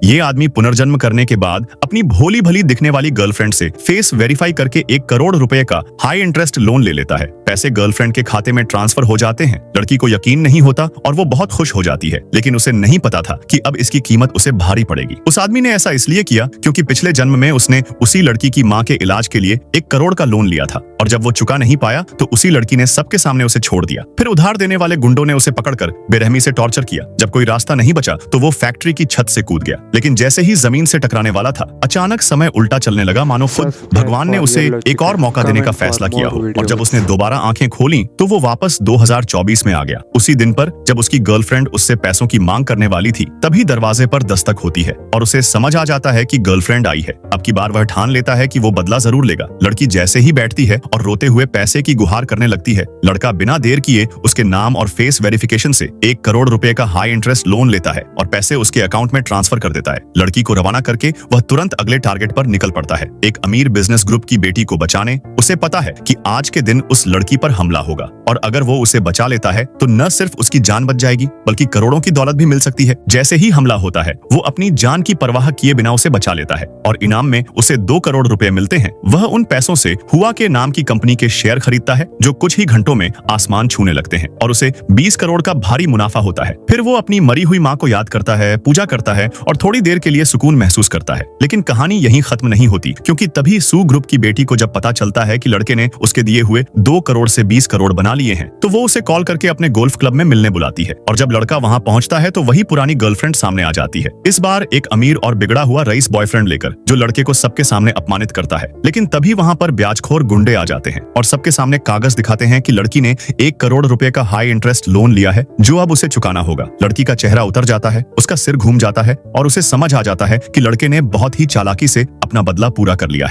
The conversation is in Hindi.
ये आदमी पुनर्जन्म करने के बाद अपनी भोली भली दिखने वाली गर्लफ्रेंड से फेस वेरीफाई करके 1 करोड़ रुपए का हाई इंटरेस्ट लोन ले लेता है। पैसे गर्लफ्रेंड के खाते में ट्रांसफर हो जाते हैं। लड़की को यकीन नहीं होता और वो बहुत खुश हो जाती है, लेकिन उसे नहीं पता था कि अब इसकी कीमत उसे भारी पड़ेगी। उस आदमी ने ऐसा इसलिए किया क्योंकि पिछले जन्म में उसने उसी लड़की की माँ के इलाज के लिए 1 करोड़ का लोन लिया था और जब वो चुका नहीं पाया तो उसी लड़की ने सबके सामने उसे छोड़ दिया। फिर उधार देने वाले गुंडों ने उसे पकड़कर बेरहमी से टॉर्चर किया। जब कोई रास्ता नहीं बचा तो वो फैक्ट्री की छत से कूद गया, लेकिन जैसे ही जमीन से टकराने वाला था अचानक समय उल्टा चलने लगा, मानो खुद भगवान ने उसे एक और मौका देने का फैसला किया हो। और जब उसने दोबारा आंखें खोली तो वो वापस 2024 में आ गया। उसी दिन पर जब उसकी गर्लफ्रेंड उससे पैसों की मांग करने वाली थी तभी दरवाजे पर दस्तक होती है और उसे समझ आ जाता है कि गर्लफ्रेंड आई है। अब की बार वह ठान लेता है कि वो बदला जरूर लेगा। लड़की जैसे ही बैठती है और रोते हुए पैसे की गुहार करने लगती है, लड़का बिना देर किए उसके नाम और फेस वेरिफिकेशन से 1 करोड़ रुपए का हाई इंटरेस्ट लोन लेता है और पैसे उसके अकाउंट में ट्रांसफर कर देता है। लड़की को रवाना करके वह तुरंत अगले टारगेट पर निकल पड़ता है, एक अमीर बिजनेस ग्रुप की बेटी को बचाने। उसे पता है कि आज के दिन उस लड़की पर हमला होगा और अगर वो उसे बचा लेता है तो न सिर्फ उसकी जान बच जाएगी बल्कि करोड़ों की दौलत भी मिल सकती है। जैसे ही हमला होता है वो अपनी जान की परवाह किए बिना उसे बचा लेता है और इनाम में उसे 2 करोड़ रुपए मिलते हैं। वह उन पैसों से हुआ के नाम की कंपनी के शेयर खरीदता है जो कुछ ही घंटों में आसमान छूने लगते हैं और उसे 20 करोड़ का भारी मुनाफा होता है। फिर वो अपनी मरी हुई माँ को याद करता है, पूजा करता है और थोड़ी देर के लिए सुकून महसूस करता है। लेकिन कहानी यहीं खत्म नहीं होती, क्योंकि तभी सू ग्रुप की बेटी को जब पता चलता है कि लड़के ने उसके दिए हुए 2 करोड़ से 20 करोड़ बना लिए हैं तो वो उसे कॉल करके अपने गोल्फ क्लब में मिलने बुलाती है और जब लड़का वहां पहुंचता है तो वही पुरानी गर्लफ्रेंड सामने आ जाती है, इस बार एक अमीर और बिगड़ा हुआ रईस बॉयफ्रेंड लेकर, जो लड़के को सबके सामने अपमानित करता है। लेकिन तभी वहां पर ब्याजखोर गुंडे आ जाते हैं और सबके सामने कागज दिखाते हैं कि लड़की ने 1 करोड़ रुपए का हाई इंटरेस्ट लोन लिया है जो अब उसे चुकाना होगा। लड़की का चेहरा उतर जाता है, उसका सिर घूम जाता है और उसे समझ आ जाता है कि लड़के ने बहुत ही चालाकी से अपना बदला पूरा कर लिया है।